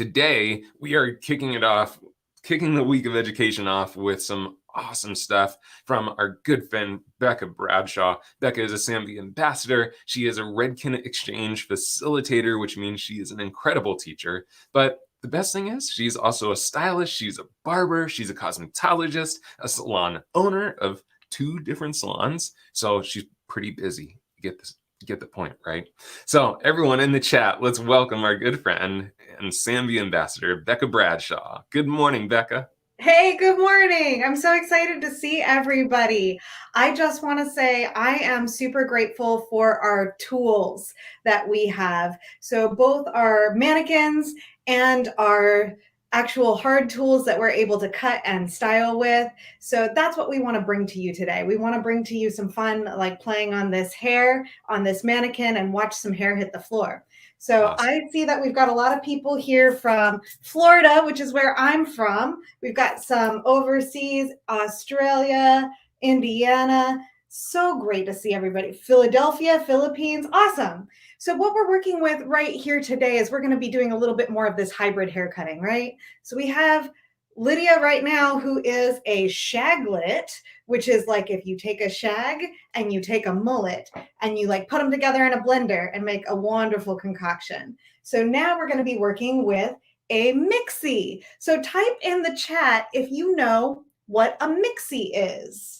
Today, we are kicking the week of education off with some awesome stuff from our good friend Becka Bradshaw. Becka is a SAMV ambassador. She is a Redken exchange facilitator, which means she is an incredible teacher. But the best thing is she's also a stylist, she's a barber, she's a cosmetologist, a salon owner of 2 different salons. So she's pretty busy. Get the point, right? So everyone in the chat, let's welcome our good friend and SAMV ambassador, Becka Bradshaw. Good morning, Becka. Hey, good morning. I'm so excited to see everybody. I just want to say I am super grateful for our tools that we have. So both our mannequins and our actual hard tools that we're able to cut and style with. So that's what we want to bring to you today. We want to bring to you some fun, like playing on this hair, on this mannequin, and watch some hair hit the floor. So awesome. I see that we've got a lot of people here from Florida, which is where I'm from. We've got some overseas, Australia, Indiana. So great to see everybody. Philadelphia, Philippines, awesome. So what we're working with right here today is we're going to be doing a little bit more of this hybrid hair cutting, right? So we have Lydia right now, who is a shaglet, which is like if you take a shag and you take a mullet and you like put them together in a blender and make a wonderful concoction. So now we're going to be working with a mixie. So type in the chat if you know what a mixie is.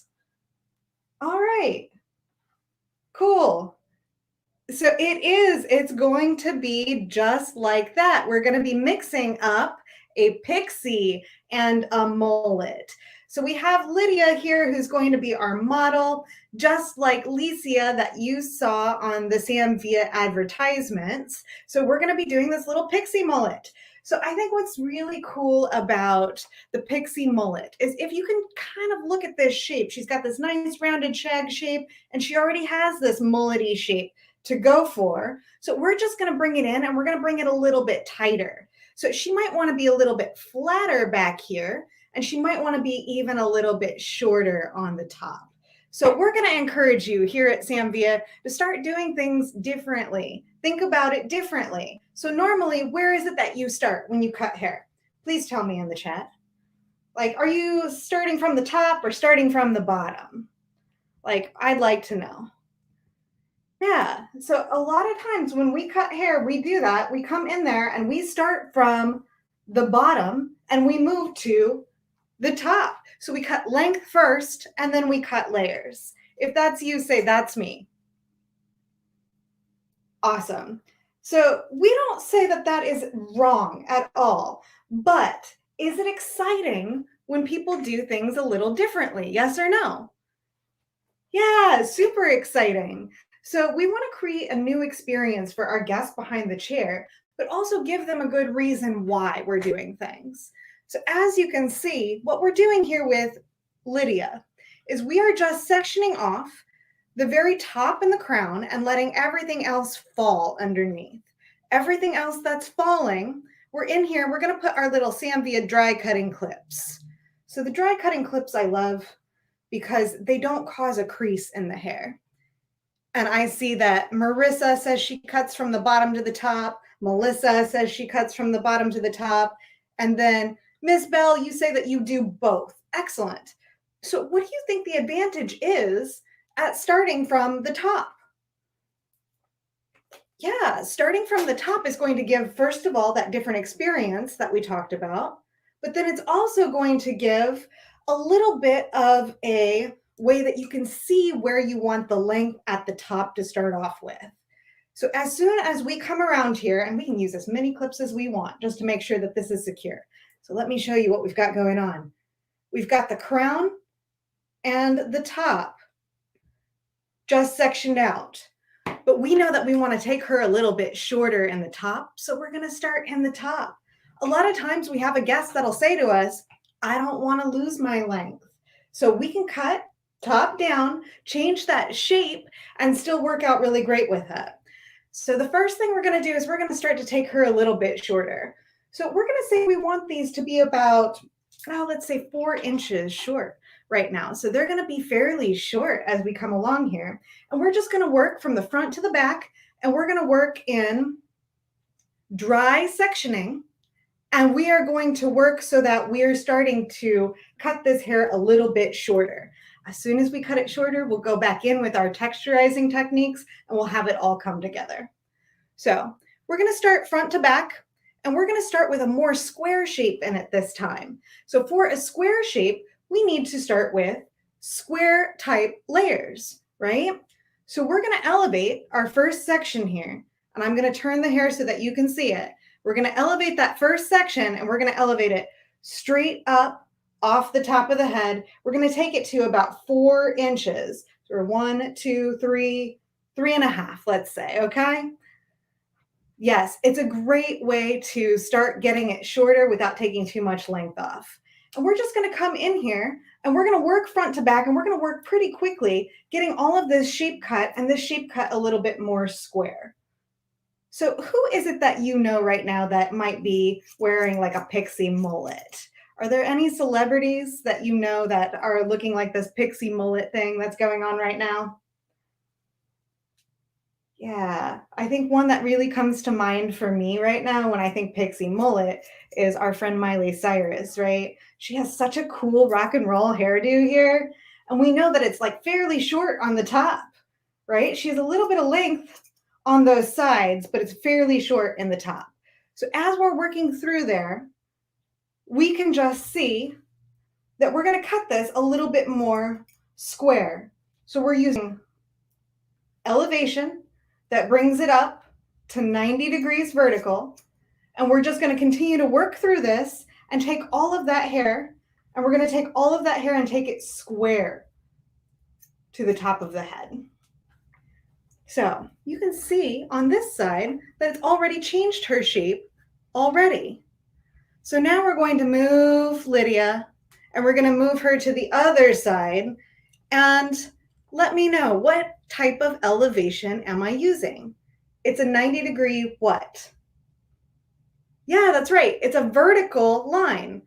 All right, cool. So it's going to be just like that. We're going to be mixing up a pixie and a mullet. So we have Lydia here, who's going to be our model, just like Licia that you saw on the SAMV advertisements. So we're going to be doing this little pixie mullet. So I think what's really cool about the pixie mullet is if you can kind of look at this shape, she's got this nice rounded shag shape, and she already has this mullet-y shape to go for. So we're just going to bring it in and we're going to bring it a little bit tighter. So she might want to be a little bit flatter back here, and she might want to be even a little bit shorter on the top. So we're going to encourage you here at SAMV to start doing things differently. Think about it differently. So normally, where is it that you start when you cut hair? Please tell me in the chat. Like, are you starting from the top or starting from the bottom? Like, I'd like to know. Yeah, so a lot of times when we cut hair, we do that. We come in there and we start from the bottom and we move to the top. So we cut length first and then we cut layers. If that's you, say that's me. Awesome. So we don't say that that is wrong at all, but is it exciting when people do things a little differently? Yes or no? Yeah, super exciting. So we want to create a new experience for our guests behind the chair, but also give them a good reason why we're doing things. So as you can see, what we're doing here with Lydia is we are just sectioning off the very top and the crown and letting everything else fall underneath. Everything else that's falling, we're in here, we're going to put our little SAMV dry cutting clips. So the dry cutting clips I love because they don't cause a crease in the hair. And I see that Marissa says she cuts from the bottom to the top. Melissa says she cuts from the bottom to the top. And then Miss Bell, you say that you do both. Excellent. So what do you think the advantage is at starting from the top? Yeah, starting from the top is going to give, first of all, that different experience that we talked about. But then it's also going to give a little bit of a way that you can see where you want the length at the top to start off with. So as soon as we come around here, and we can use as many clips as we want just to make sure that this is secure. So let me show you what we've got going on. We've got the crown and the top just sectioned out. But we know that we want to take her a little bit shorter in the top, so we're going to start in the top. A lot of times we have a guest that'll say to us, I don't want to lose my length. So we can cut top down, change that shape, and still work out really great with it. So the first thing we're going to do is we're going to start to take her a little bit shorter. So we're going to say we want these to be about, let's say 4 inches short right now. So they're going to be fairly short as we come along here. And we're just going to work from the front to the back, and we're going to work in dry sectioning And we are going to work so that we are starting to cut this hair a little bit shorter. As soon as we cut it shorter, we'll go back in with our texturizing techniques and we'll have it all come together. So we're going to start front to back, and we're going to start with a more square shape in it this time. So for a square shape, we need to start with square type layers, right? So we're going to elevate our first section here, and I'm going to turn the hair so that you can see it. We're going to elevate that first section, and we're going to elevate it straight up off the top of the head. We're going to take it to about 4 inches. So 1, 2, 3, 3.5, let's say, okay? Yes, it's a great way to start getting it shorter without taking too much length off. And we're just going to come in here and we're going to work front to back, and we're going to work pretty quickly, getting all of this shape cut and this shape cut a little bit more square. So who is it that you know right now that might be wearing like a pixie mullet? Are there any celebrities that you know that are looking like this pixie mullet thing that's going on right now? Yeah, I think one that really comes to mind for me right now when I think Pixie Mullet is our friend Miley Cyrus, right? She has such a cool rock and roll hairdo here. And we know that it's like fairly short on the top, right? She has a little bit of length on those sides, but it's fairly short in the top. So as we're working through there, we can just see that we're going to cut this a little bit more square. So we're using elevation that brings it up to 90 degrees vertical. And we're just going to continue to work through this and take all of that hair, and we're going to take all of that hair and take it square to the top of the head. So you can see on this side that it's already changed her shape already. So now we're going to move Lydia, and we're going to move her to the other side, and let me know, what type of elevation am I using? It's a 90-degree what? Yeah, that's right. It's a vertical line.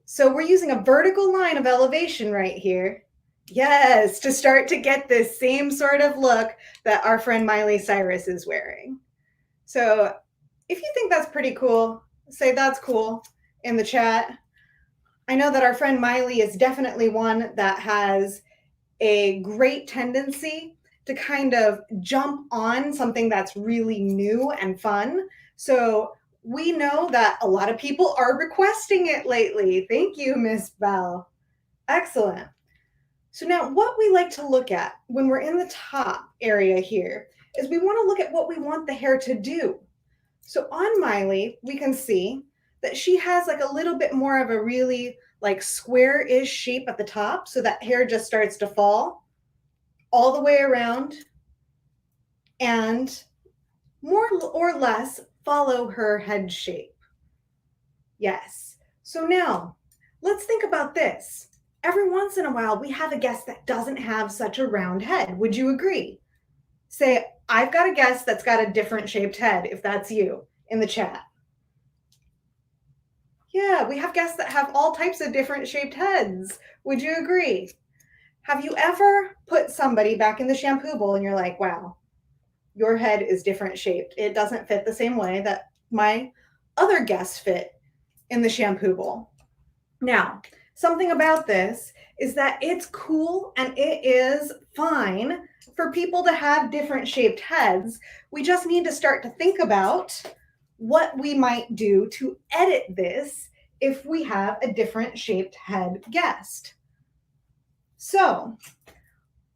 So we're using a vertical line of elevation right here. Yes, to start to get this same sort of look that our friend Miley Cyrus is wearing. So if you think that's pretty cool, say that's cool in the chat. I know that our friend Miley is definitely one that has a great tendency to kind of jump on something that's really new and fun. So we know that a lot of people are requesting it lately. Thank you, Miss Bell. Excellent. So now what we like to look at when we're in the top area here is we want to look at what we want the hair to do. So on Miley, we can see that she has like a little bit more of a really like square-ish shape at the top. So that hair just starts to fall all the way around and more or less follow her head shape. Yes. So now let's think about this. Every once in a while, we have a guest that doesn't have such a round head. Would you agree? Say, I've got a guest that's got a different shaped head, if that's you, in the chat. Yeah, we have guests that have all types of different shaped heads. Would you agree? Have you ever put somebody back in the shampoo bowl and you're like, wow, your head is different shaped. It doesn't fit the same way that my other guests fit in the shampoo bowl. Now, something about this is that it's cool and it is fine for people to have different shaped heads. We just need to start to think about what we might do to edit this if we have a different shaped head guest. So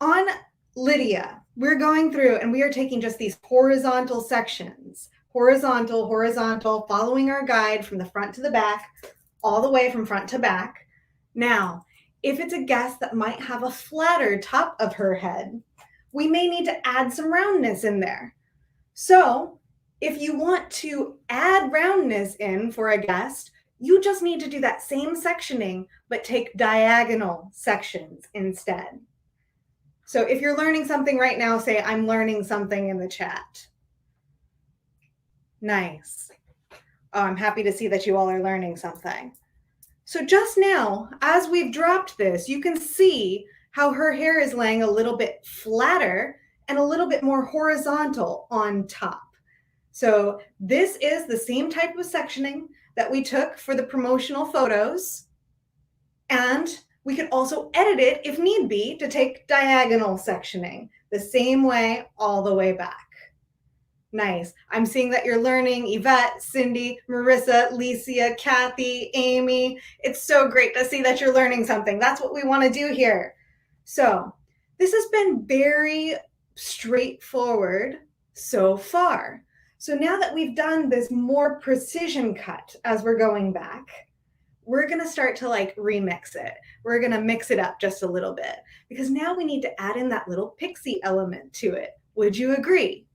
on Lydia, we're going through and we are taking just these horizontal sections, horizontal, following our guide from the front to the back, all the way from front to back. Now, if it's a guest that might have a flatter top of her head, we may need to add some roundness in there. So if you want to add roundness in for a guest, you just need to do that same sectioning, but take diagonal sections instead. So if you're learning something right now, say, I'm learning something in the chat. Nice. Oh, I'm happy to see that you all are learning something. So just now, as we've dropped this, you can see how her hair is laying a little bit flatter and a little bit more horizontal on top. So this is the same type of sectioning that we took for the promotional photos. And we could also edit it if need be to take diagonal sectioning the same way all the way back. Nice. I'm seeing that you're learning, Yvette, Cindy, Marissa, Licia, Kathy, Amy. It's so great to see that you're learning something. That's what we want to do here. So this has been very straightforward so far. So now that we've done this more precision cut as we're going back, we're going to start to like remix it. We're going to mix it up just a little bit because now we need to add in that little pixie element to it. Would you agree?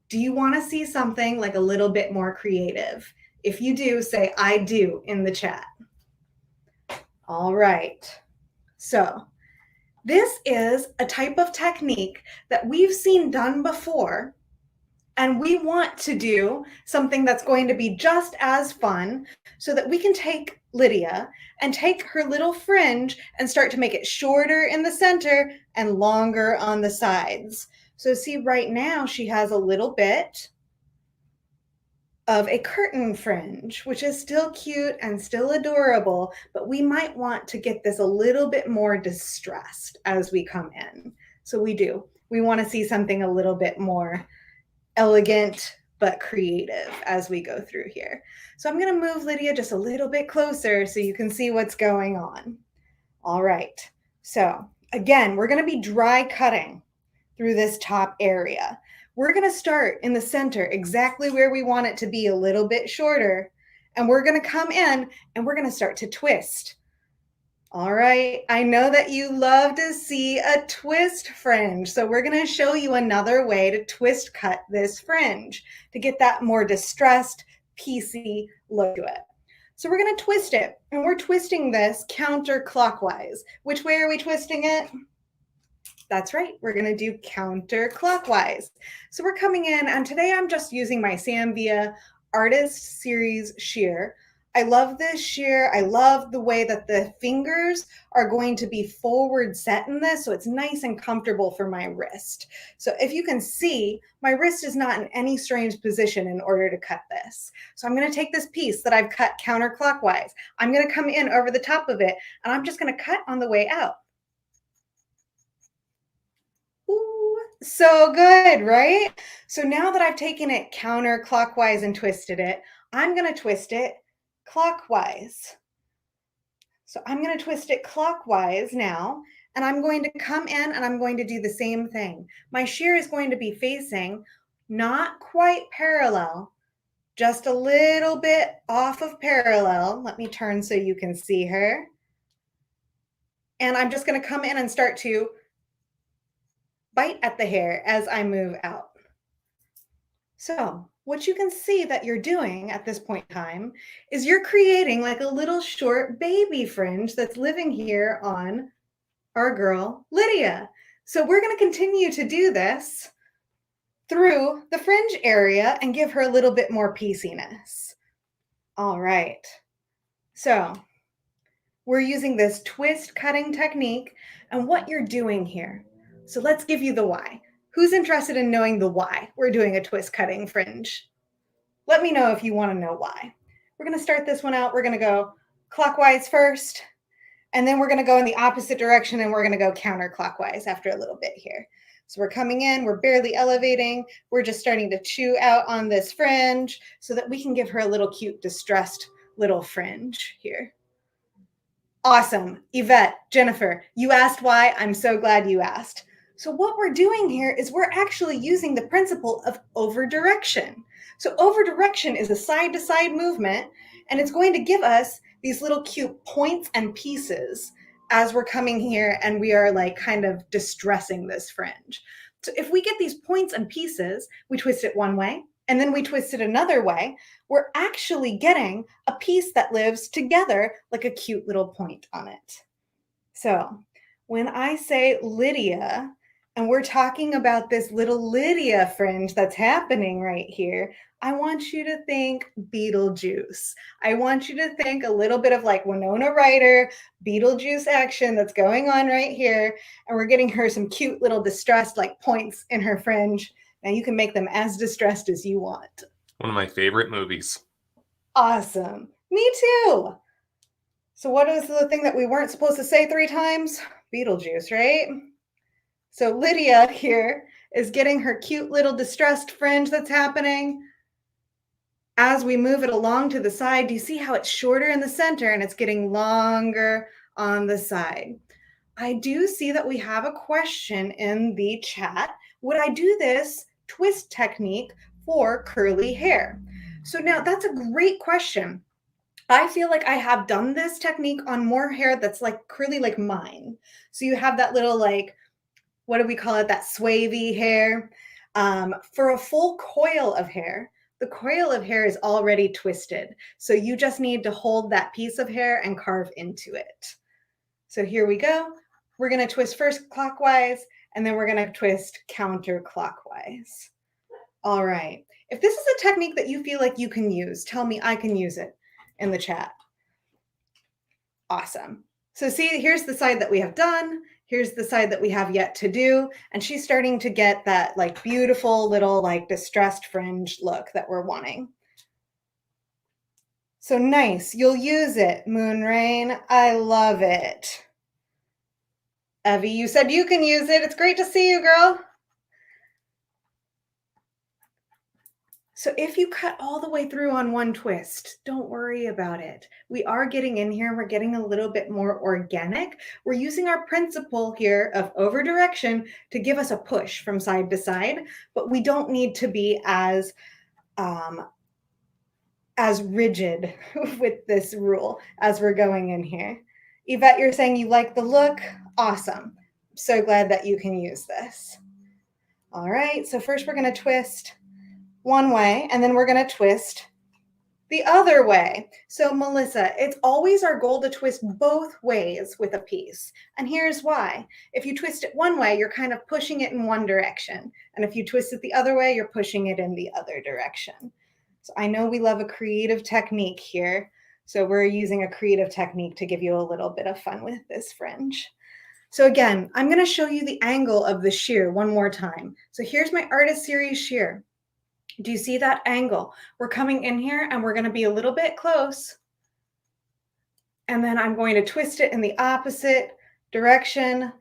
Do you want to see something like a little bit more creative? If you do, say I do in the chat. All right. So this is a type of technique that we've seen done before, and we want to do something that's going to be just as fun so that we can take Lydia and take her little fringe and start to make it shorter in the center and longer on the sides. So see, right now she has a little bit of a curtain fringe, which is still cute and still adorable, but we might want to get this a little bit more distressed as we come in. So we do. We want to see something a little bit more elegant but creative as we go through here. So I'm going to move Lydia just a little bit closer so you can see what's going on. All right. So again, we're going to be dry cutting through this top area. We're going to start in the center exactly where we want it to be, a little bit shorter, and we're going to come in and we're going to start to twist. All right, I know that you love to see a twist fringe, so we're going to show you another way to twist cut this fringe to get that more distressed, piecey look to it. So we're going to twist it, and we're twisting this counterclockwise. Which way are we twisting it? That's right, we're going to do counterclockwise. So we're coming in, and today I'm just using my Samvia Artist Series shear. I love this shear. I love the way that the fingers are going to be forward set in this, so it's nice and comfortable for my wrist. So if you can see, my wrist is not in any strange position in order to cut this. So I'm going to take this piece that I've cut counterclockwise. I'm going to come in over the top of it, and I'm just going to cut on the way out. Ooh, so good, right? So now that I've taken it counterclockwise and twisted it, I'm going to twist it clockwise. So I'm going to twist it clockwise now, and I'm going to come in and I'm going to do the same thing. My shear is going to be facing not quite parallel, just a little bit off of parallel. Let me turn so you can see her. And I'm just going to come in and start to bite at the hair as I move out. So what you can see that you're doing at this point in time is you're creating like a little short baby fringe that's living here on our girl, Lydia. So we're going to continue to do this through the fringe area and give her a little bit more pieciness. All right. So we're using this twist cutting technique and what you're doing here. So let's give you the why. Who's interested in knowing the why we're doing a twist cutting fringe? Let me know if you want to know why. We're going to start this one out. We're going to go clockwise first, and then we're going to go in the opposite direction, and we're going to go counterclockwise after a little bit here. So we're coming in, we're barely elevating. We're just starting to chew out on this fringe so that we can give her a little cute, distressed little fringe here. Awesome. Yvette, Jennifer, you asked why. I'm so glad you asked. So what we're doing here is we're actually using the principle of over direction. So over direction is a side-to-side movement, and it's going to give us these little cute points and pieces as we're coming here and we are like kind of distressing this fringe. So if we get these points and pieces, we twist it one way, and then we twist it another way, we're actually getting a piece that lives together like a cute little point on it. So when I say Lydia, and we're talking about this little Lydia fringe that's happening right here, I want you to think Beetlejuice. I want you to think a little bit of like Winona Ryder, Beetlejuice action that's going on right here. And we're getting her some cute little distressed like points in her fringe. Now you can make them as distressed as you want. One of my favorite movies. Awesome. Me too. So what is the thing that we weren't supposed to say 3 times? Beetlejuice, right? So Lydia here is getting her cute little distressed fringe that's happening. As we move it along to the side, do you see how it's shorter in the center and it's getting longer on the side? I do see that we have a question in the chat. Would I do this twist technique for curly hair? So now that's a great question. I feel like I have done this technique on more hair that's like curly like mine. So you have that little like, what do we call it? That swavy hair. For a full coil of hair, the coil of hair is already twisted. So you just need to hold that piece of hair and carve into it. So here we go. We're going to twist first clockwise, and then we're going to twist counterclockwise. All right. If this is a technique that you feel like you can use, tell me I can use it in the chat. Awesome. So see, here's the side that we have done. Here's the side that we have yet to do. And she's starting to get that like beautiful little like distressed fringe look that we're wanting. So nice. You'll use it, Moonrain. I love it. Evie, you said you can use it. It's great to see you, girl. So if you cut all the way through on one twist, don't worry about it. We are getting in here and we're getting a little bit more organic. We're using our principle here of over direction to give us a push from side to side, but we don't need to be as rigid with this rule as we're going in here. Yvette, you're saying you like the look? Awesome. So glad that you can use this. All right, so first we're going to twist one way, and then we're going to twist the other way. So Melissa, it's always our goal to twist both ways with a piece. And here's why. If you twist it one way, you're kind of pushing it in one direction. And if you twist it the other way, you're pushing it in the other direction. So I know we love a creative technique here. So we're using a creative technique to give you a little bit of fun with this fringe. So again, I'm going to show you the angle of the shear one more time. So here's my Artist Series shear. Do you see that angle? We're coming in here and we're going to be a little bit close. And then I'm going to twist it in the opposite direction.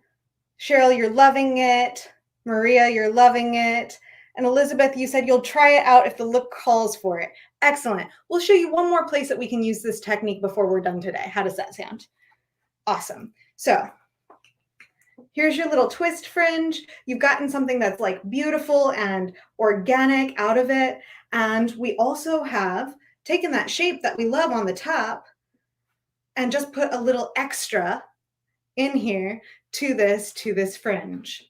Cheryl, you're loving it. Maria, you're loving it. And Elizabeth, you said you'll try it out if the look calls for it. Excellent. We'll show you one more place that we can use this technique before we're done today. How does that sound? Awesome. So here's your little twist fringe. You've gotten something that's like beautiful and organic out of it. And we also have taken that shape that we love on the top and just put a little extra in here to this fringe.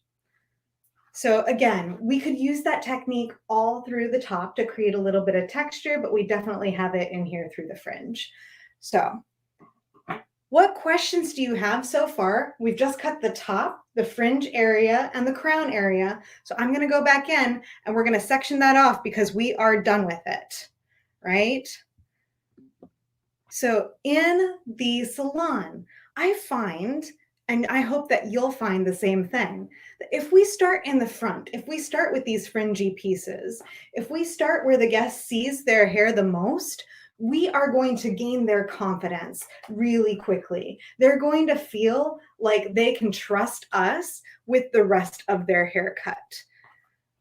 So again, we could use that technique all through the top to create a little bit of texture, but we definitely have it in here through the fringe. So what questions do you have so far? We've just cut the top, the fringe area, and the crown area. So I'm going to go back in and we're going to section that off because we are done with it, right? So in the salon, I find, and I hope that you'll find the same thing, that if we start in the front, if we start with these fringy pieces, if we start where the guest sees their hair the most, we are going to gain their confidence really quickly. They're going to feel like they can trust us with the rest of their haircut.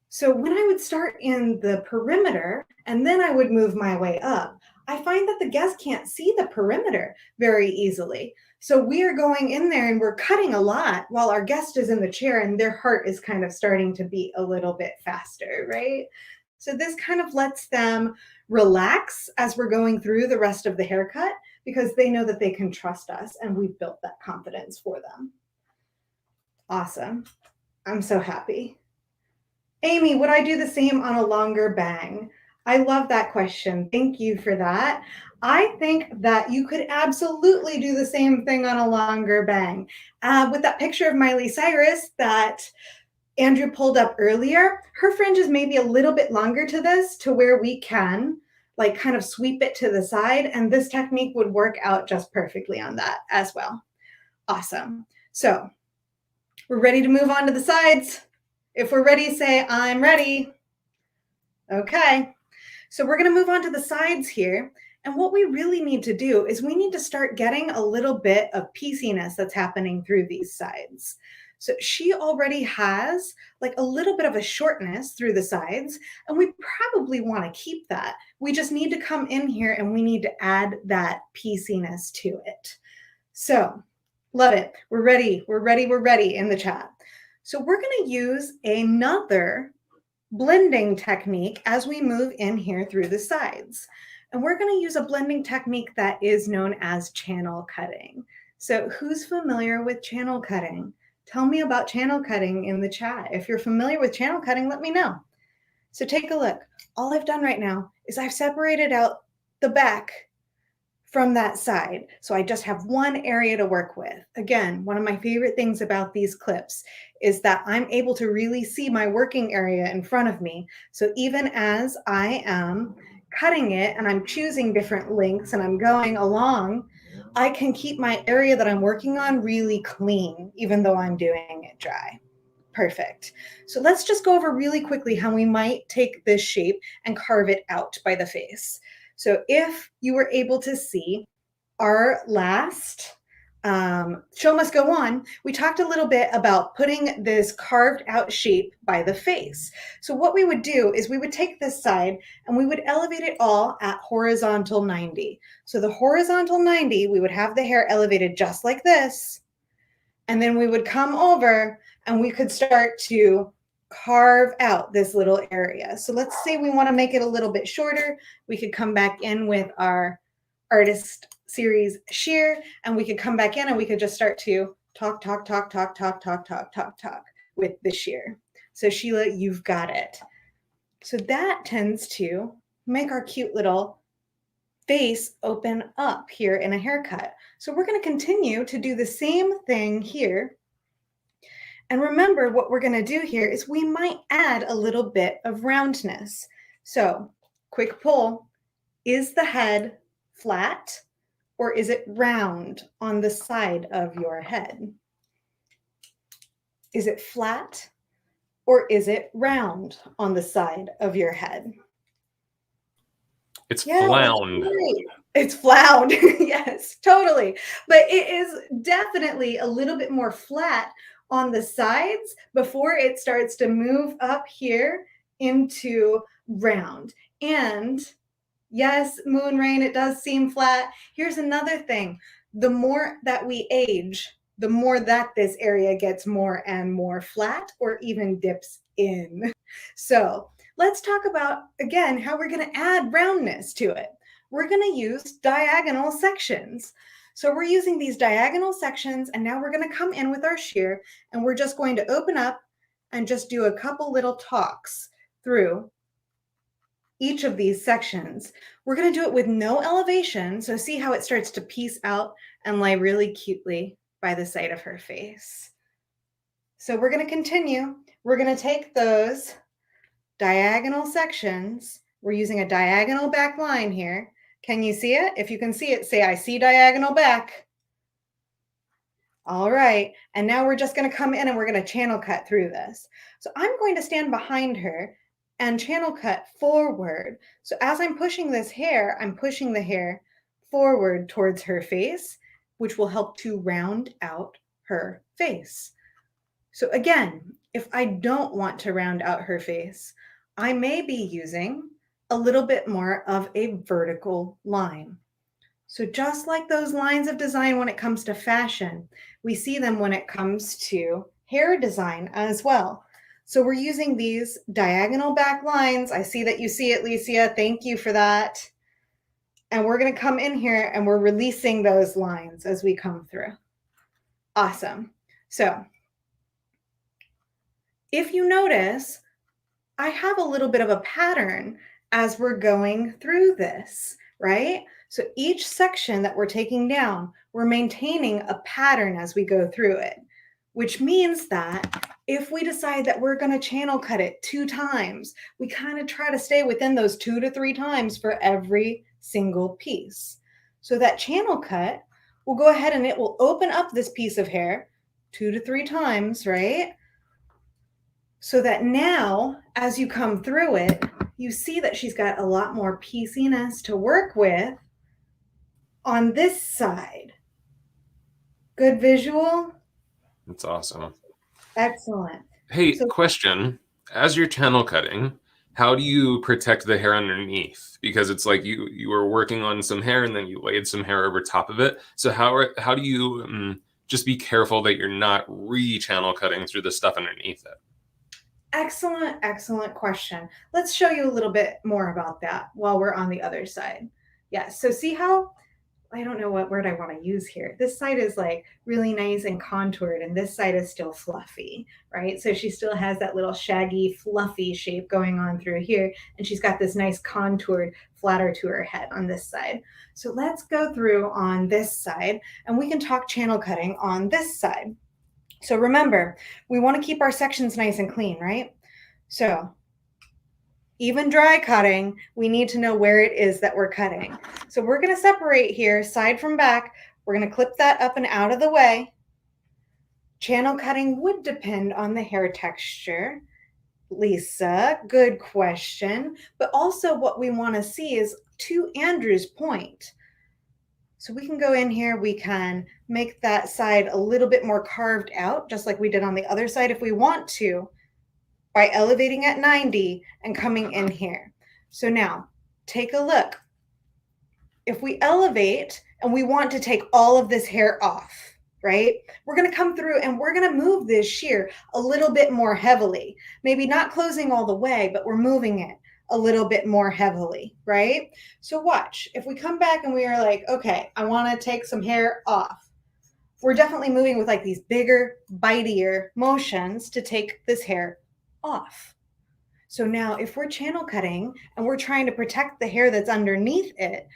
So when I would start in the perimeter and then I would move my way up, I find that the guest can't see the perimeter very easily. So we are going in there and we're cutting a lot while our guest is in the chair and their heart is kind of starting to beat a little bit faster, right? So this kind of lets them relax as we're going through the rest of the haircut because they know that they can trust us and we've built that confidence for them. Awesome. I'm so happy. Amy, would I do the same on a longer bang? I love that question. Thank you for that. I think that you could absolutely do the same thing on a longer bang. With that picture of Miley Cyrus that Andrew pulled up earlier, her fringe is maybe a little bit longer to this to where we can like kind of sweep it to the side, and this technique would work out just perfectly on that as well. Awesome. So we're ready to move on to the sides. If we're ready, say, I'm ready. Okay. So we're going to move on to the sides here. And what we really need to do is we need to start getting a little bit of pieciness that's happening through these sides. So she already has like a little bit of a shortness through the sides, and we probably want to keep that. We just need to come in here and we need to add that pieciness to it. So love it. We're ready. We're ready. We're ready in the chat. So we're going to use another blending technique as we move in here through the sides. And we're going to use a blending technique that is known as channel cutting. So who's familiar with channel cutting? Tell me about channel cutting in the chat. If you're familiar with channel cutting, let me know. So take a look. All I've done right now is I've separated out the back from that side. So I just have one area to work with. Again, one of my favorite things about these clips is that I'm able to really see my working area in front of me. So even as I am cutting it and I'm choosing different lengths and I'm going along, I can keep my area that I'm working on really clean, even though I'm doing it dry. Perfect. So let's just go over really quickly how we might take this shape and carve it out by the face. So if you were able to see our last show must go on, we talked a little bit about putting this carved out shape by the face. So what we would do is we would take this side and we would elevate it all at horizontal 90. So the horizontal 90, we would have the hair elevated just like this. And then we would come over and we could start to carve out this little area. So let's say we want to make it a little bit shorter. We could come back in with our artist series shear, and we could come back in and we could just start to talk with the shear. So Sheila, you've got it. So that tends to make our cute little face open up here in a haircut. So we're going to continue to do the same thing here. And remember, what we're going to do here is we might add a little bit of roundness. So quick poll, is the head flat or is it round on the side of your head? Is it flat or is it round on the side of your head? It's flound. It's flound. Yes, totally. But it is definitely a little bit more flat on the sides before it starts to move up here into round. And yes, Moon Rain, it does seem flat. Here's another thing. The more that we age, the more that this area gets more and more flat or even dips in. So let's talk about, again, how we're going to add roundness to it. We're going to use diagonal sections. So we're using these diagonal sections, and now we're going to come in with our shear, and we're just going to open up and just do a couple little talks through each of these sections. We're going to do it with no elevation. So see how it starts to piece out and lie really cutely by the side of her face. So we're going to continue. We're going to take those diagonal sections. We're using a diagonal back line here. Can you see it? If you can see it, say, I see diagonal back. All right. And now we're just going to come in and we're going to channel cut through this. So I'm going to stand behind her and channel cut forward. So as I'm pushing this hair, I'm pushing the hair forward towards her face, which will help to round out her face. So again, if I don't want to round out her face, I may be using a little bit more of a vertical line. So just like those lines of design when it comes to fashion, we see them when it comes to hair design as well. So we're using these diagonal back lines. I see that you see it, Licia. Thank you for that. And we're going to come in here and we're releasing those lines as we come through. Awesome. So if you notice, I have a little bit of a pattern as we're going through this, right? So each section that we're taking down, we're maintaining a pattern as we go through it, which means that if we decide that we're going to channel cut it 2 times, we kind of try to stay within those 2 to 3 times for every single piece. So that channel cut will go ahead and it will open up this piece of hair 2 to 3 times, right? So that now, as you come through it, you see that she's got a lot more pieciness to work with on this side. Good visual? That's awesome. Excellent. Hey, So question. As you're channel cutting, how do you protect the hair underneath? Because it's like you were working on some hair and then you laid some hair over top of it. So how do you just be careful that you're not re-channel cutting through the stuff underneath it? excellent, excellent question. Let's show you a little bit more about that while we're on the other side. Yes. So see how, I don't know what word I want to use here. This side is like really nice and contoured, and this side is still fluffy, right? So she still has that little shaggy, fluffy shape going on through here, and she's got this nice contoured flatter to her head on this side. So let's go through on this side, and we can talk channel cutting on this side. So remember, we want to keep our sections nice and clean, right? So even dry cutting, we need to know where it is that we're cutting. So we're going to separate here, side from back. We're going to clip that up and out of the way. Channel cutting would depend on the hair texture. Lisa, good question. But also what we want to see is to Andrew's point. So we can go in here, we can make that side a little bit more carved out, just like we did on the other side if we want to, by elevating at 90 and coming in here. So now take a look. If we elevate and we want to take all of this hair off, right? We're going to come through and we're going to move this shear a little bit more heavily. Maybe not closing all the way, but we're moving it a little bit more heavily, right? So watch. If we come back and we are like, okay, I want to take some hair off. We're definitely moving with like these bigger, bitier motions to take this hair off. So now if we're channel cutting and we're trying to protect the hair that's underneath it,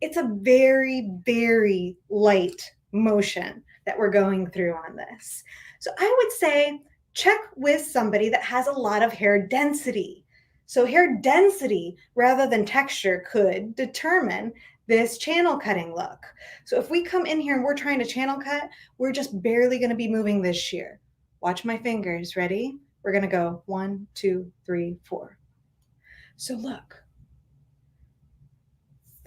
it's a very, very light motion that we're going through on this. So I would say check with somebody that has a lot of hair density. So hair density rather than texture could determine this channel cutting look. So if we come in here and we're trying to channel cut, we're just barely going to be moving this shear. Watch my fingers. Ready? We're going to go 1, 2, 3, 4. So look,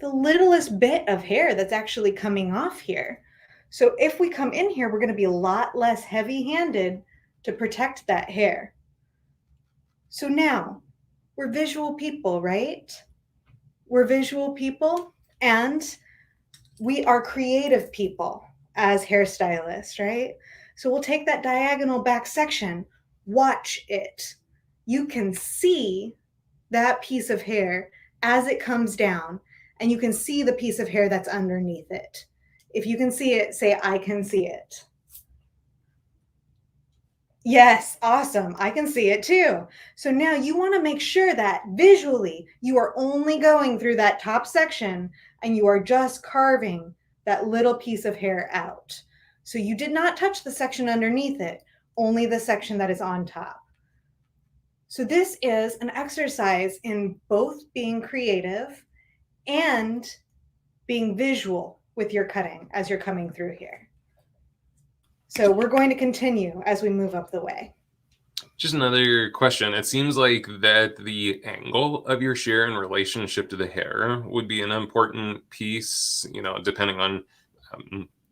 the littlest bit of hair that's actually coming off here. So if we come in here, we're going to be a lot less heavy-handed to protect that hair. So now we're visual people, right? We're visual people and we are creative people as hairstylists, right? So we'll take that diagonal back section, watch it. You can see that piece of hair as it comes down, and you can see the piece of hair that's underneath it. If you can see it, say, I can see it. Yes, awesome. I can see it too. So now you want to make sure that visually you are only going through that top section and you are just carving that little piece of hair out. So you did not touch the section underneath it, only the section that is on top. So this is an exercise in both being creative and being visual with your cutting as you're coming through here. So we're going to continue as we move up the way. Just another question. It seems like that the angle of your shear in relationship to the hair would be an important piece, depending on,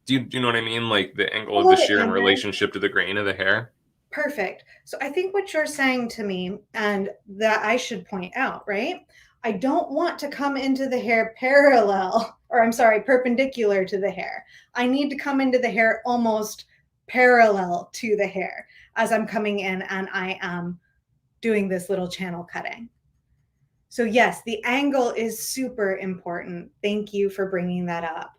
do you know what I mean? Like the angle I of the love it, shear in Andrew. relationship to the grain of the hair. Perfect. So I think what you're saying to me, and that I should point out, right? I don't want to come into the hair parallel, or I'm sorry, perpendicular to the hair. I need to come into the hair almost parallel to the hair as I'm coming in and I am doing this little channel cutting. So yes, the angle is super important. Thank you for bringing that up.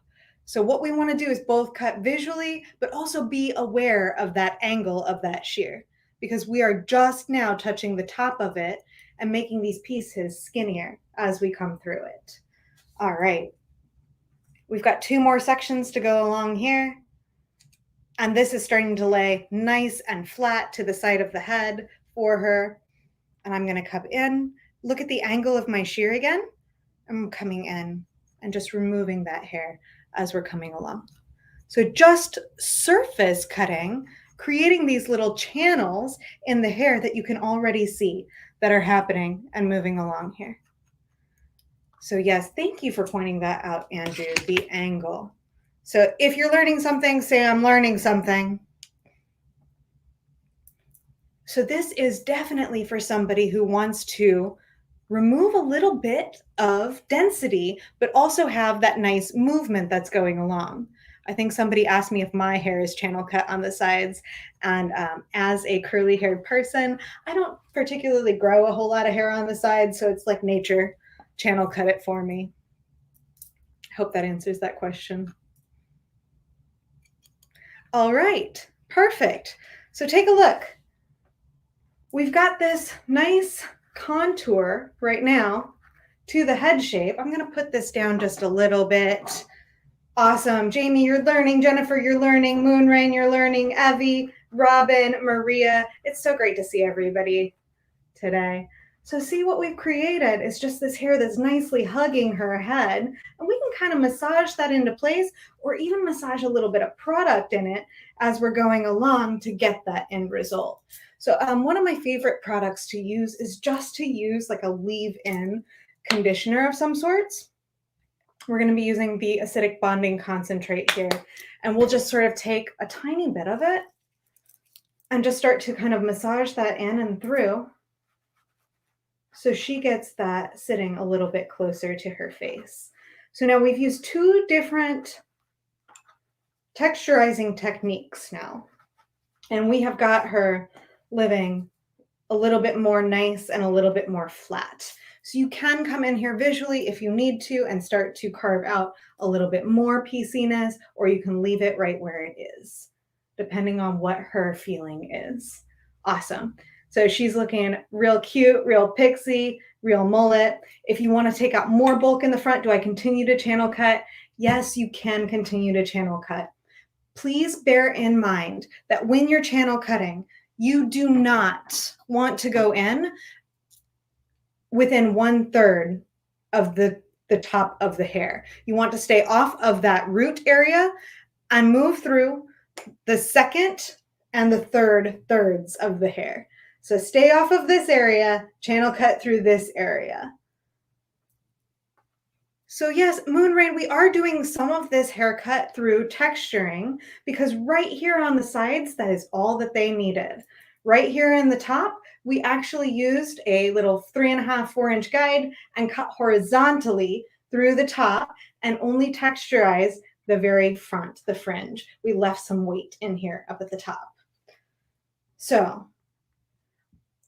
So what we want to do is both cut visually, but also be aware of that angle of that shear, because we are just now touching the top of it and making these pieces skinnier as we come through it. All right. We've got 2 more sections to go along here. And this is starting to lay nice and flat to the side of the head for her. And I'm going to come in. Look at the angle of my shear again. I'm coming in and just removing that hair as we're coming along. So just surface cutting, creating these little channels in the hair that you can already see that are happening and moving along here. So yes, thank you for pointing that out, Andrew, the angle. So if you're learning something, say I'm learning something. So this is definitely for somebody who wants to remove a little bit of density, but also have that nice movement that's going along. I think somebody asked me if my hair is channel cut on the sides. And as a curly haired person, I don't particularly grow a whole lot of hair on the sides. So it's like nature channel cut it for me. I hope that answers that question. All right, perfect. So take a look. We've got this nice contour right now to the head shape. I'm going to put this down just a little bit. Awesome. Jamie, you're learning. Jennifer, you're learning. Moonrain, you're learning. Evie, Robin, Maria. It's so great to see everybody today. So see what we've created is just this hair that's nicely hugging her head. And we can kind of massage that into place or even massage a little bit of product in it as we're going along to get that end result. So one of my favorite products to use is just to use like a leave-in conditioner of some sorts. We're going to be using the acidic bonding concentrate here, and we'll just sort of take a tiny bit of it and just start to kind of massage that in and through. So she gets that sitting a little bit closer to her face. So now we've used two different texturizing techniques now, and we have got her living a little bit more nice and a little bit more flat. So you can come in here visually if you need to and start to carve out a little bit more pieciness, or you can leave it right where it is, depending on what her feeling is. Awesome. So she's looking real cute, real pixie, real mullet. If you want to take out more bulk in the front, do I continue to channel cut? Yes, you can continue to channel cut. Please bear in mind that when you're channel cutting, you do not want to go in within 1/3 of the top of the hair. You want to stay off of that root area and move through the second and the third thirds of the hair. So stay off of this area, channel cut through this area. So yes, Moonrain, we are doing some of this haircut through texturing because right here on the sides, that is all that they needed. Right here in the top, we actually used a little 3.5, 4-inch guide and cut horizontally through the top and only texturized the very front, the fringe. We left some weight in here up at the top. So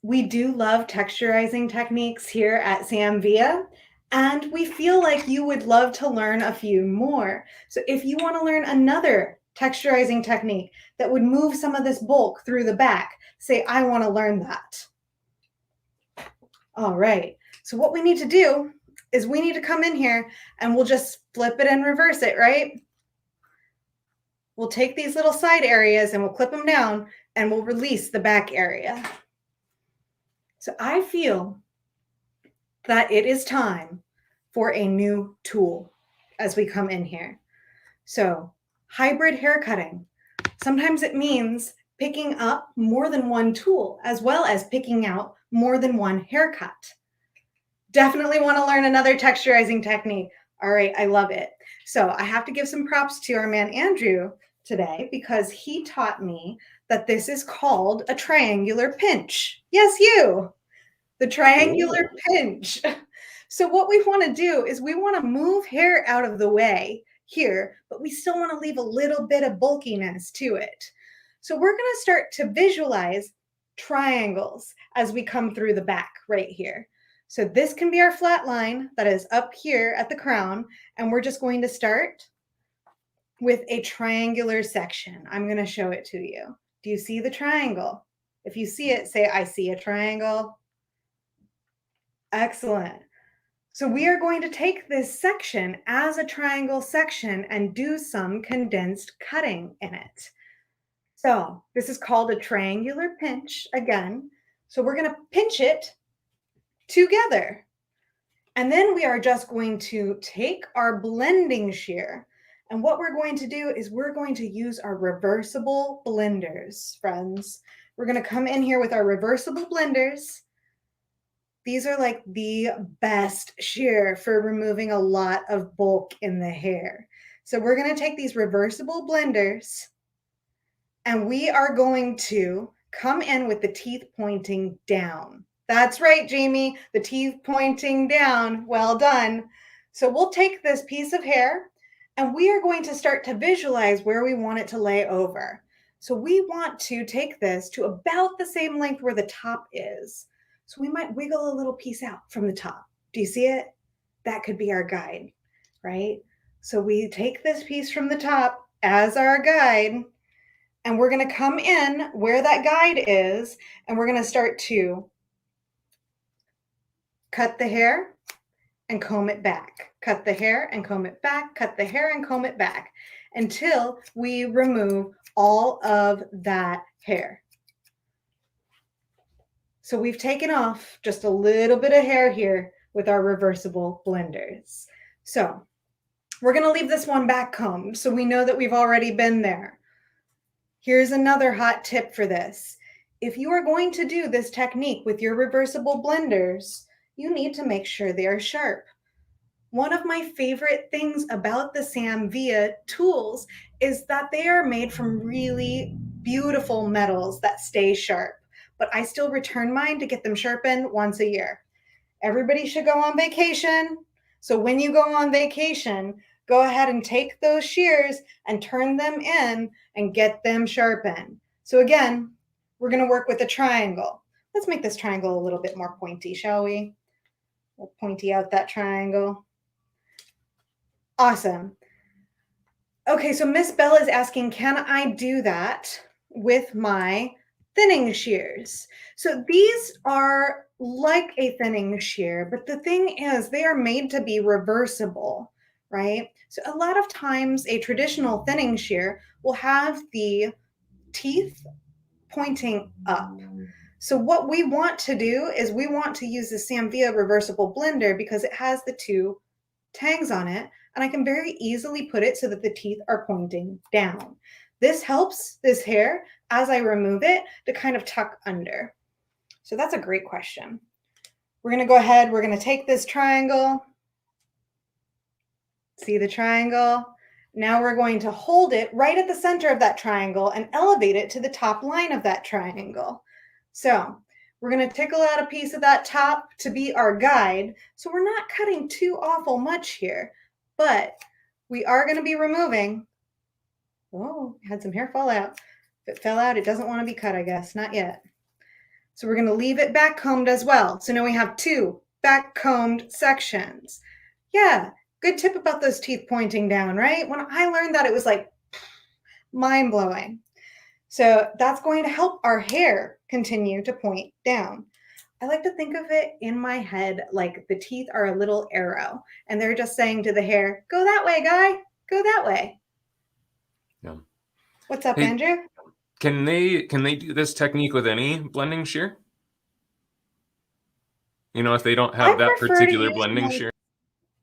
we do love texturizing techniques here at Samvia, and we feel like you would love to learn a few more. So if you want to learn another texturizing technique that would move some of this bulk through the back, say, I want to learn that. All right. So what we need to do is we need to come in here and we'll just flip it and reverse it, right? We'll take these little side areas and we'll clip them down and we'll release the back area. So I feel that it is time for a new tool as we come in here. So hybrid haircutting. Sometimes it means picking up more than one tool as well as picking out more than one haircut. Definitely want to learn another texturizing technique. All right, I love it. So I have to give some props to our man Andrew today because he taught me that this is called a triangular pinch. Yes, you. The triangular pinch. So what we want to do is we want to move hair out of the way here, but we still want to leave a little bit of bulkiness to it. So we're going to start to visualize triangles as we come through the back right here. So this can be our flat line that is up here at the crown, and we're just going to start with a triangular section. I'm going to show it to you. Do you see the triangle? If you see it, say, I see a triangle. Excellent. So we are going to take this section as a triangle section and do some condensed cutting in it. So this is called a triangular pinch again. So we're going to pinch it together. And then we are just going to take our blending shear. And what we're going to do is we're going to use our reversible blenders, friends. We're going to come in here with our reversible blenders. These are like the best shear for removing a lot of bulk in the hair. So we're going to take these reversible blenders and we are going to come in with the teeth pointing down. That's right, Jamie, the teeth pointing down. Well done. So we'll take this piece of hair and we are going to start to visualize where we want it to lay over. So we want to take this to about the same length where the top is. So we might wiggle a little piece out from the top. Do you see it? That could be our guide, right? So we take this piece from the top as our guide, and we're going to come in where that guide is, and we're going to start to cut the hair and comb it back. Cut the hair and comb it back. Cut the hair and comb it back until we remove all of that hair. So we've taken off just a little bit of hair here with our reversible blenders. So we're going to leave this one back combed so we know that we've already been there. Here's another hot tip for this. If you are going to do this technique with your reversible blenders, you need to make sure they are sharp. One of my favorite things about the Sam Via tools is that they are made from really beautiful metals that stay sharp, but I still return mine to get them sharpened once a year. Everybody should go on vacation. So when you go on vacation, go ahead and take those shears and turn them in and get them sharpened. So again, we're going to work with a triangle. Let's make this triangle a little bit more pointy, shall we? We'll pointy out that triangle. Awesome. Okay, so Miss Bella is asking, can I do that with my thinning shears? So these are like a thinning shear, but the thing is they are made to be reversible, right? So a lot of times a traditional thinning shear will have the teeth pointing up. So what we want to do is we want to use the Sam Via reversible blender because it has the two tangs on it, and I can very easily put it so that the teeth are pointing down. This helps this hair, as I remove it, to kind of tuck under. So that's a great question. We're going to go ahead, we're going to take this triangle. See the triangle? Now we're going to hold it right at the center of that triangle and elevate it to the top line of that triangle. So we're going to tickle out a piece of that top to be our guide. So we're not cutting too awful much here, but we are going to be removing. Oh, had some hair fall out. If it fell out, it doesn't want to be cut, I guess. Not yet. So we're going to leave it back combed as well. So now we have two back combed sections. Yeah, good tip about those teeth pointing down, right? When I learned that, it was like mind-blowing. So that's going to help our hair continue to point down. I like to think of it in my head like the teeth are a little arrow, and they're just saying to the hair, go that way, guy, go that way. Yeah. What's up, Andrew? Can they do this technique with any blending shear? You know, if they don't have that particular blending shear?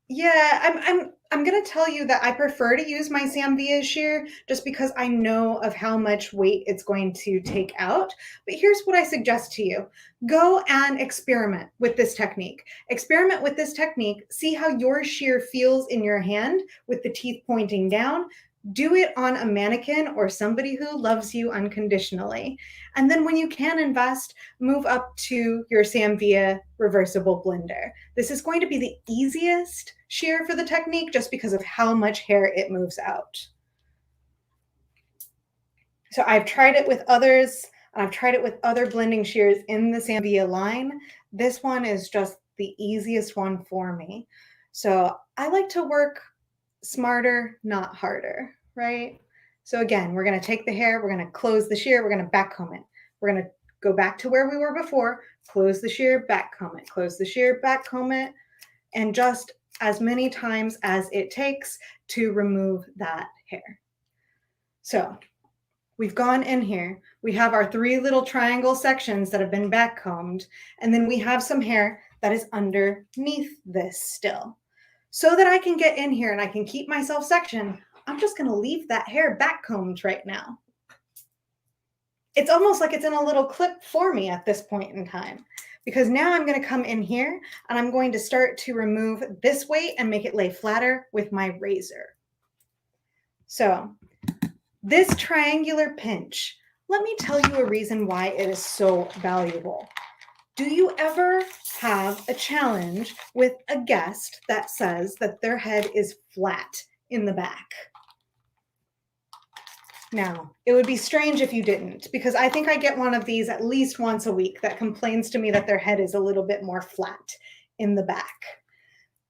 Yeah, I'm going to tell you that I prefer to use my Sam Via shear just because I know of how much weight it's going to take out. But here's what I suggest to you. Go and experiment with this technique. Experiment with this technique. See how your shear feels in your hand with the teeth pointing down. Do it on a mannequin or somebody who loves you unconditionally. And then when you can invest, move up to your Sam Via reversible blender. This is going to be the easiest shear for the technique just because of how much hair it moves out. So I've tried it with others, and I've tried it with other blending shears in the Sam Via line. This one is just the easiest one for me. So I like to work smarter, not harder, right? So again, we're going to take the hair, we're going to close the shear, we're going to back comb it. We're going to go back to where we were before, close the shear, back comb it, close the shear, back comb it, and just as many times as it takes to remove that hair. So we've gone in here, we have our three little triangle sections that have been back combed, and then we have some hair that is underneath this still. So that I can get in here and I can keep myself sectioned, I'm just going to leave that hair back combed right now. It's almost like it's in a little clip for me at this point in time. because now I'm going to come in here and I'm going to start to remove this weight and make it lay flatter with my razor. So this triangular pinch, let me tell you a reason why it is so valuable. Do you ever have a challenge with a guest that says that their head is flat in the back? Now, it would be strange if you didn't, because I think I get one of these at least once a week that complains to me that their head is a little bit more flat in the back.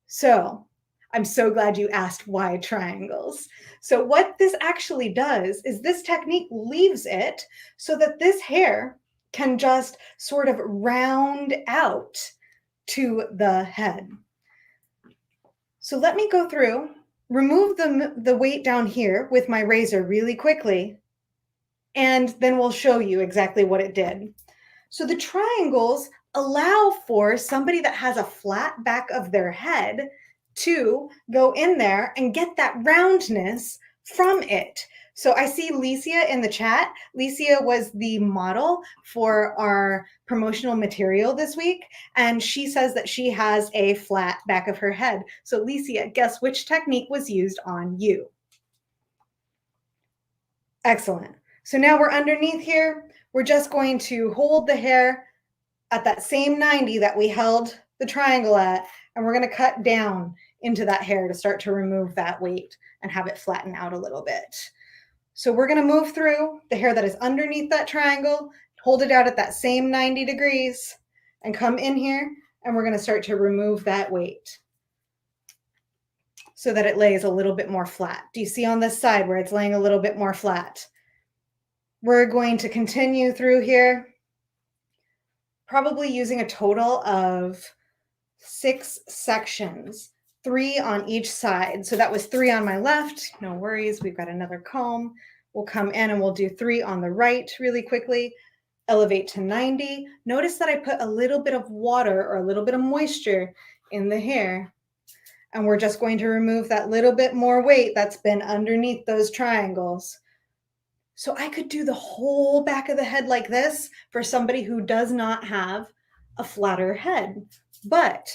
So I'm so glad you asked why triangles. So what this actually does is this technique leaves it so that this hair can just sort of round out to the head. So let me go through, remove the weight down here with my razor really quickly, and then we'll show you exactly what it did. So the triangles allow for somebody that has a flat back of their head to go in there and get that roundness from it. So I see Licia in the chat. Licia was the model for our promotional material this week, and she says that she has a flat back of her head. So Licia, guess which technique was used on you? Excellent. So now we're underneath here. We're just going to hold the hair at that same 90 that we held the triangle at, and we're going to cut down into that hair to start to remove that weight and have it flatten out a little bit. So we're going to move through the hair that is underneath that triangle, hold it out at that same 90 degrees, and come in here, and we're going to start to remove that weight so that it lays a little bit more flat. Do you see on this side where it's laying a little bit more flat? We're going to continue through here, probably using a total of 6 sections, 3 on each side. So that was 3 on my left. No worries. We've got another comb. We'll come in and we'll do 3 on the right really quickly. Elevate to 90. Notice that I put a little bit of water or a little bit of moisture in the hair. And we're just going to remove that little bit more weight that's been underneath those triangles. So I could do the whole back of the head like this for somebody who does not have a flatter head. But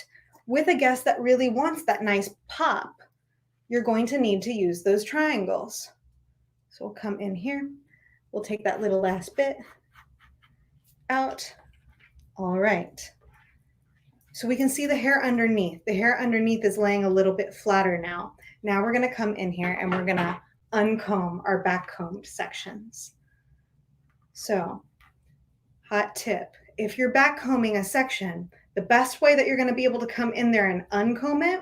with a guest that really wants that nice pop, you're going to need to use those triangles. So we'll come in here. We'll take that little last bit out. All right. So we can see the hair underneath. The hair underneath is laying a little bit flatter now. Now we're going to come in here and we're going to uncomb our back combed sections. So, hot tip, if you're back combing a section, the best way that you're going to be able to come in there and uncomb it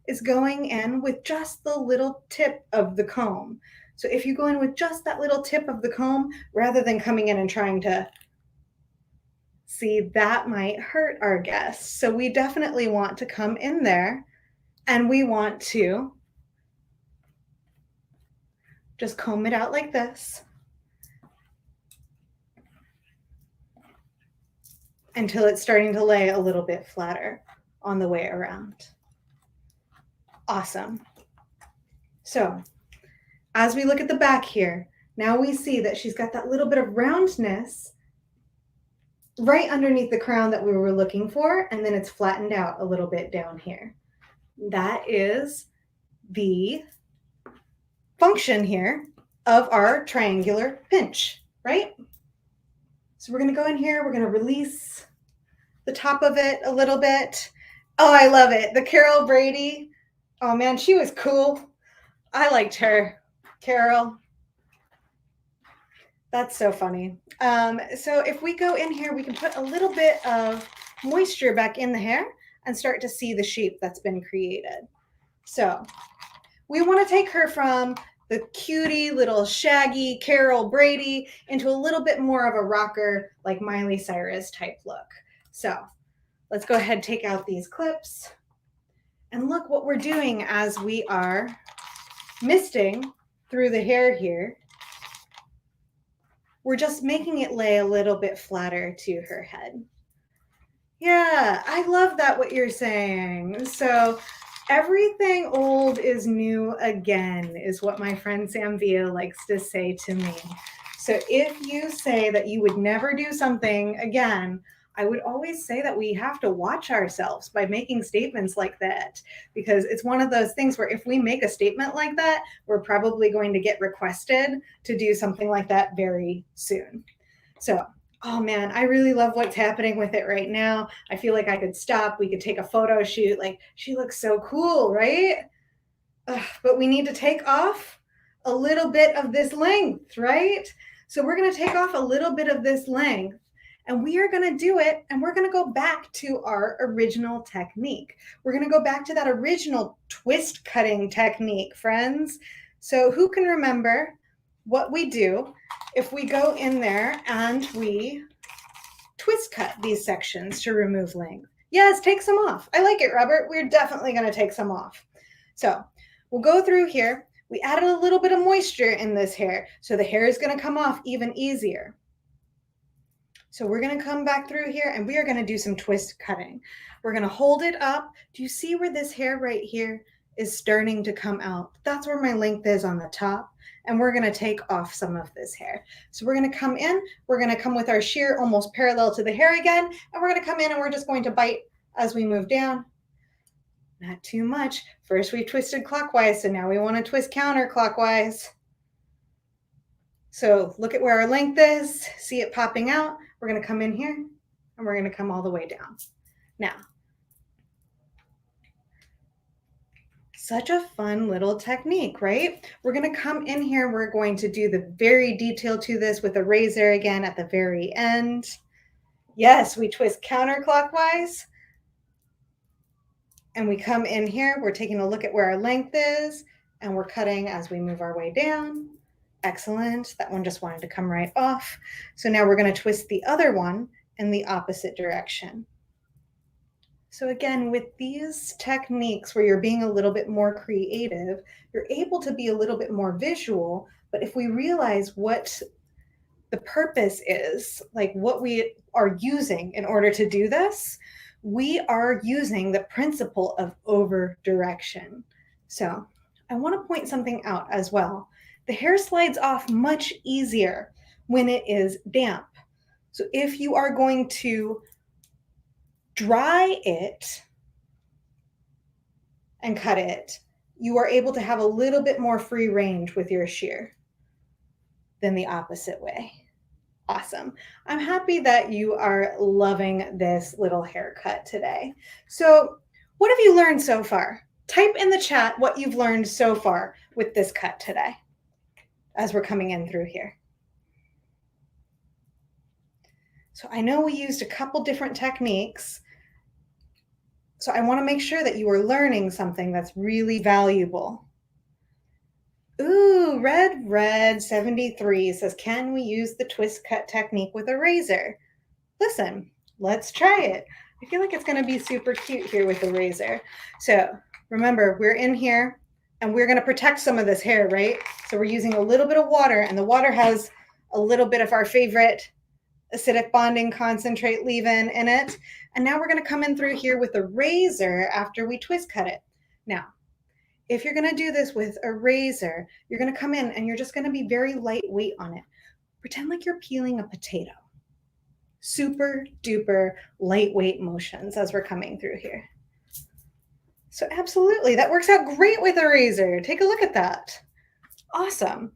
is going in with just the little tip of the comb. So if you go in with just that little tip of the comb, rather than coming in and trying to see, that might hurt our guests. So we definitely want to come in there and we want to just comb it out like this until it's starting to lay a little bit flatter on the way around. Awesome. So as we look at the back here, now we see that she's got that little bit of roundness right underneath the crown that we were looking for, and then it's flattened out a little bit down here. That is the function here of our triangular pinch, right? So we're going to go in here, we're going to release the top of it a little bit. Oh, I love it. The Carol Brady. Oh man, she was cool. I liked her. Carol. That's so funny. So if we go in here, we can put a little bit of moisture back in the hair and start to see the shape that's been created. So we want to take her from the cutie little shaggy Carol Brady into a little bit more of a rocker like Miley Cyrus type look. So let's go ahead and take out these clips and look what we're doing as we are misting through the hair here. We're just making it lay a little bit flatter to her head. Yeah, I love that what you're saying. So everything old is new again is what my friend Samvia likes to say to me. So if you say that you would never do something again, I would always say that we have to watch ourselves by making statements like that, because it's one of those things where if we make a statement like that, we're probably going to get requested to do something like that very soon. So, oh man, I really love what's happening with it right now. I feel like I could stop. We could take a photo shoot. Like, she looks so cool, right? But we need to take off a little bit of this length, right? So we're going to take off a little bit of this length, and we are going to do it, and we're going to go back to our original technique. We're going to go back to that original twist cutting technique, friends. So who can remember what we do if we go in there and we twist cut these sections to remove length? Yes, take some off. I like it, Robert. We're definitely going to take some off. So we'll go through here. We added a little bit of moisture in this hair, so the hair is going to come off even easier. So we're going to come back through here, and we are going to do some twist cutting. We're going to hold it up. Do you see where this hair right here is starting to come out? That's where my length is on the top, and we're going to take off some of this hair. So we're going to come in. We're going to come with our shear almost parallel to the hair again, and we're going to come in, and we're just going to bite as we move down. Not too much. First we twisted clockwise, so now we want to twist counterclockwise. So look at where our length is. See it popping out. We're going to come in here, and we're going to come all the way down. Now, such a fun little technique, right? We're going to come in here. We're going to do the very detail to this with a razor again at the very end. Yes, we twist counterclockwise. And we come in here, we're taking a look at where our length is, and we're cutting as we move our way down. Excellent. That one just wanted to come right off. So now we're going to twist the other one in the opposite direction. So again, with these techniques where you're being a little bit more creative, you're able to be a little bit more visual. But if we realize what the purpose is, like what we are using in order to do this, we are using the principle of over direction. So I want to point something out as well. The hair slides off much easier when it is damp. So if you are going to dry it and cut it, you are able to have a little bit more free range with your shear than the opposite way. Awesome. I'm happy that you are loving this little haircut today. So what have you learned so far? Type in the chat what you've learned so far with this cut today as we're coming in through here. So I know we used a couple different techniques. So I want to make sure that you are learning something that's really valuable. Ooh, Red 73 says, can we use the twist cut technique with a razor? Listen, let's try it. I feel like it's going to be super cute here with the razor. So remember, we're in here and we're going to protect some of this hair, right? So we're using a little bit of water, and the water has a little bit of our favorite acidic bonding concentrate leave-in in it. And now we're going to come in through here with a razor after we twist cut it. Now, if you're going to do this with a razor, you're going to come in and you're just going to be very lightweight on it. Pretend like you're peeling a potato. Super duper lightweight motions as we're coming through here. So absolutely, that works out great with a razor. Take a look at that. Awesome.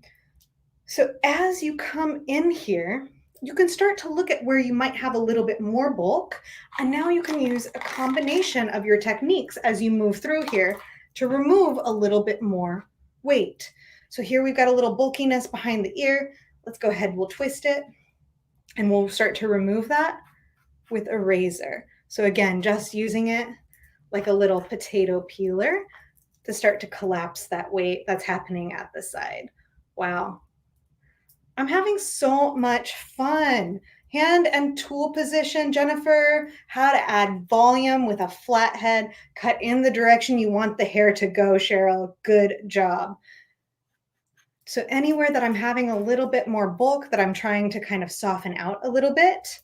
So as you come in here, you can start to look at where you might have a little bit more bulk. And now you can use a combination of your techniques as you move through here to remove a little bit more weight. So here we've got a little bulkiness behind the ear. Let's go ahead, we'll twist it, and we'll start to remove that with a razor. So again, just using it like a little potato peeler to start to collapse that weight that's happening at the side. Wow. I'm having so much fun. Hand and tool position, Jennifer, how to add volume with a flat head, cut in the direction you want the hair to go, Cheryl. Good job. So anywhere that I'm having a little bit more bulk that I'm trying to kind of soften out a little bit.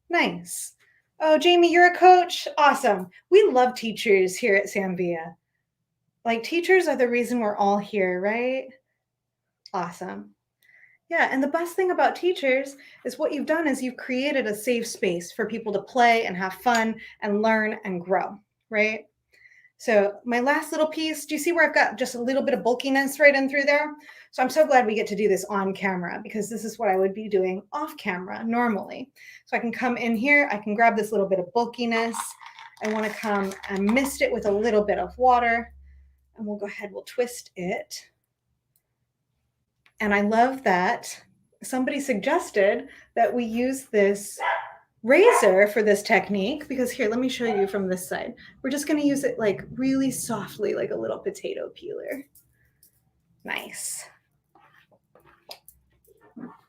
Nice. Oh, Jamie, you're a coach? Awesome. We love teachers here at Samvia. Like, teachers are the reason we're all here, right? Awesome. Yeah, and the best thing about teachers is what you've done is you've created a safe space for people to play and have fun and learn and grow, right? So my last little piece, do you see where I've got just a little bit of bulkiness right in through there? So I'm so glad we get to do this on camera because this is what I would be doing off camera normally. So I can come in here, I can grab this little bit of bulkiness. I want to come and mist it with a little bit of water, and we'll go ahead, we'll twist it. And I love that somebody suggested that we use this razor for this technique because here, let me show you from this side. We're just going to use it like really softly, like a little potato peeler. Nice.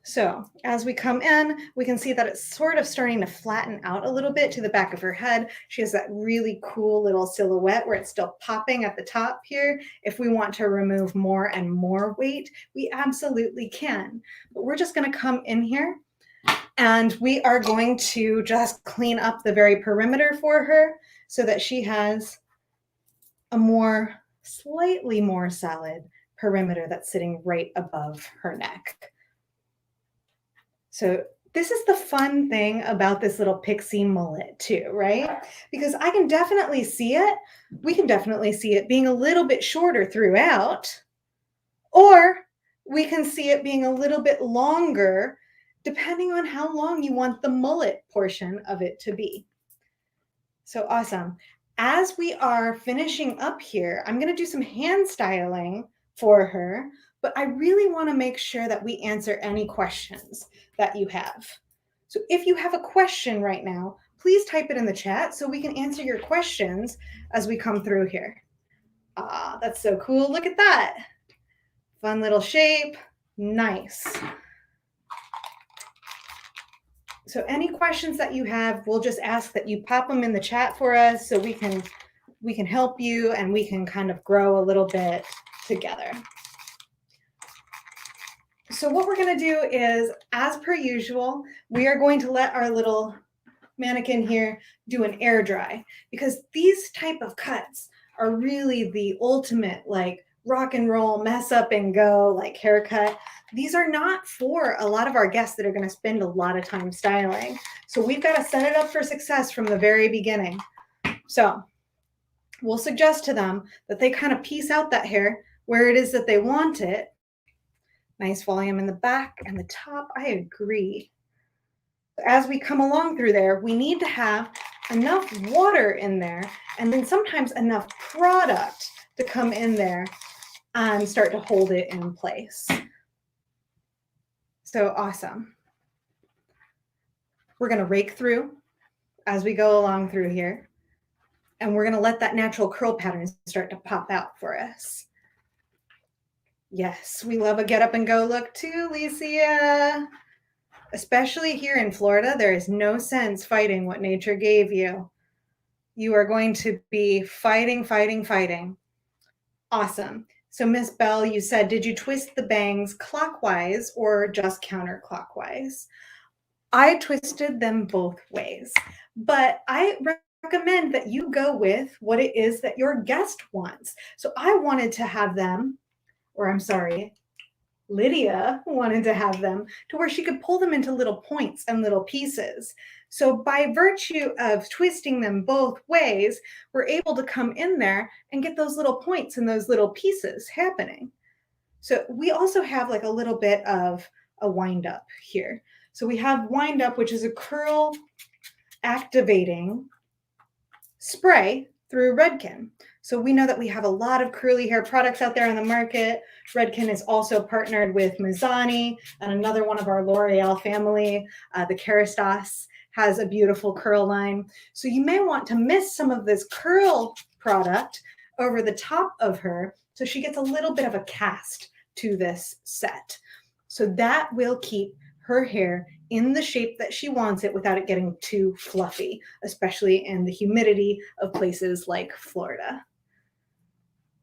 So as we come in, we can see that it's sort of starting to flatten out a little bit to the back of her head. She has that really cool little silhouette where it's still popping at the top here. If we want to remove more and more weight, we absolutely can. But we're just going to come in here and we are going to just clean up the very perimeter for her so that she has a slightly more solid perimeter that's sitting right above her neck. So this is the fun thing about this little pixie mullet too, right? Because I can definitely see it. We can definitely see it being a little bit shorter throughout, or we can see it being a little bit longer depending on how long you want the mullet portion of it to be. So awesome. As we are finishing up here, I'm going to do some hand styling for her, but I really want to make sure that we answer any questions that you have. So if you have a question right now, please type it in the chat so we can answer your questions as we come through here. Ah, that's so cool. Look at that. Fun little shape. Nice. So any questions that you have, we'll just ask that you pop them in the chat for us so we can help you and we can kind of grow a little bit together. So what we're going to do is, as per usual, we are going to let our little mannequin here do an air dry because these type of cuts are really the ultimate like rock and roll, mess up and go like haircut. These are not for a lot of our guests that are going to spend a lot of time styling. So we've got to set it up for success from the very beginning. So we'll suggest to them that they kind of piece out that hair where it is that they want it. Nice volume in the back and the top. I agree. As we come along through there, we need to have enough water in there and then sometimes enough product to come in there and start to hold it in place. So awesome. We're going to rake through as we go along through here, and we're going to let that natural curl pattern start to pop out for us. Yes, we love a get up and go look too, Licia. Especially here in Florida, there is no sense fighting what nature gave you. You are going to be fighting, fighting, fighting. Awesome. So Miss Bell, you said, did you twist the bangs clockwise or just counterclockwise? I twisted them both ways, but I recommend that you go with what it is that your guest wants. So I wanted to have them, or I'm sorry, Lydia wanted to have them to where she could pull them into little points and little pieces. So by virtue of twisting them both ways, we're able to come in there and get those little points and those little pieces happening. So we also have like a little bit of a wind up here. So we have wind up, which is a curl activating spray through Redken. So we know that we have a lot of curly hair products out there on the market. Redken is also partnered with Mizani and another one of our L'Oreal family, the Kerastase, has a beautiful curl line. So you may want to mist some of this curl product over the top of her so she gets a little bit of a cast to this set. So that will keep her hair in the shape that she wants it without it getting too fluffy, especially in the humidity of places like Florida.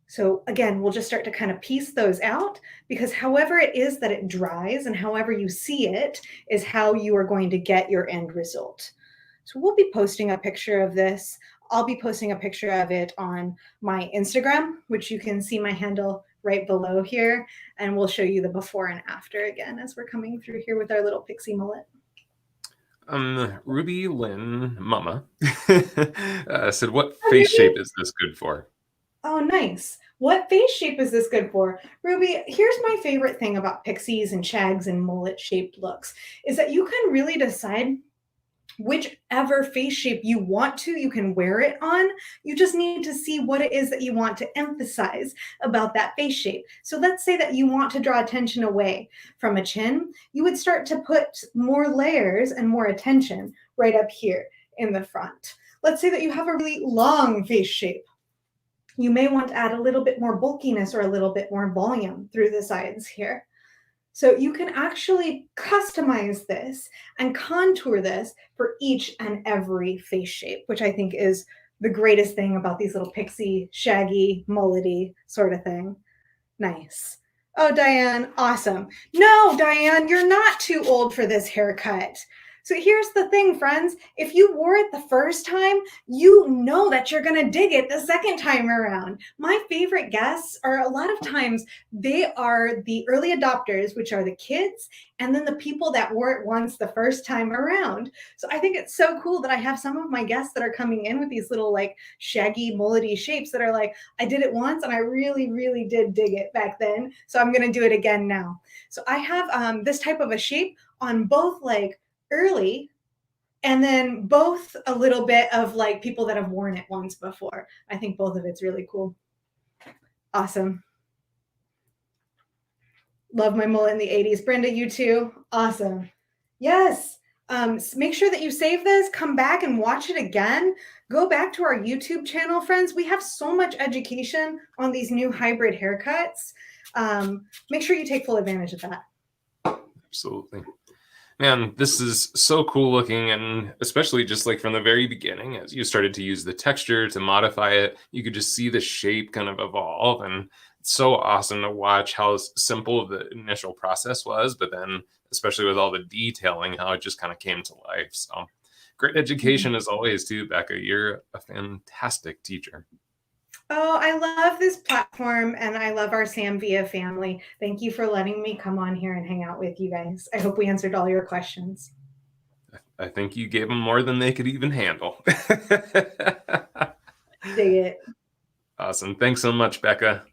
So again, we'll just start to kind of piece those out because however it is that it dries and however you see it is how you are going to get your end result. So we'll be posting a picture of this. I'll be posting a picture of it on my Instagram, which you can see my handle right below here. And we'll show you the before and after again as we're coming through here with our little pixie mullet. Ruby Lynn Mama said, what face shape is this good for? Oh, nice. What face shape is this good for? Ruby, here's my favorite thing about pixies and shags and mullet shaped looks is that you can really decide whichever face shape you want to, you can wear it on. You just need to see what it is that you want to emphasize about that face shape. So let's say that you want to draw attention away from a chin. You would start to put more layers and more attention right up here in the front. Let's say that you have a really long face shape. You may want to add a little bit more bulkiness or a little bit more volume through the sides here. So you can actually customize this and contour this for each and every face shape, which I think is the greatest thing about these little pixie, shaggy, mullety sort of thing. Nice. Oh, Diane, awesome. No, Diane, you're not too old for this haircut. So here's the thing, friends. If you wore it the first time, you know that you're going to dig it the second time around. My favorite guests are a lot of times they are the early adopters, which are the kids, and then the people that wore it once the first time around. So I think it's so cool that I have some of my guests that are coming in with these little like shaggy, mullety shapes that are like, I did it once and I really, really did dig it back then. So I'm going to do it again now. So I have this type of a shape on both like early and then both a little bit of like people that have worn it once before. I think both of it's really cool. Awesome. Love my mullet in the 80s. Brenda, you too? Awesome. Yes. Make sure that you save this, come back and watch it again. Go back to our YouTube channel, friends. We have so much education on these new hybrid haircuts. Make sure you take full advantage of that. Absolutely. Man, this is so cool looking, and especially just like from the very beginning, as you started to use the texture to modify it, you could just see the shape kind of evolve, and it's so awesome to watch how simple the initial process was, but then especially with all the detailing, how it just kind of came to life. So great education as always too, Becca. You're a fantastic teacher. Oh, I love this platform and I love our Sam Via family. Thank you for letting me come on here and hang out with you guys. I hope we answered all your questions. I think you gave them more than they could even handle. Dig it. Awesome. Thanks so much, Becca.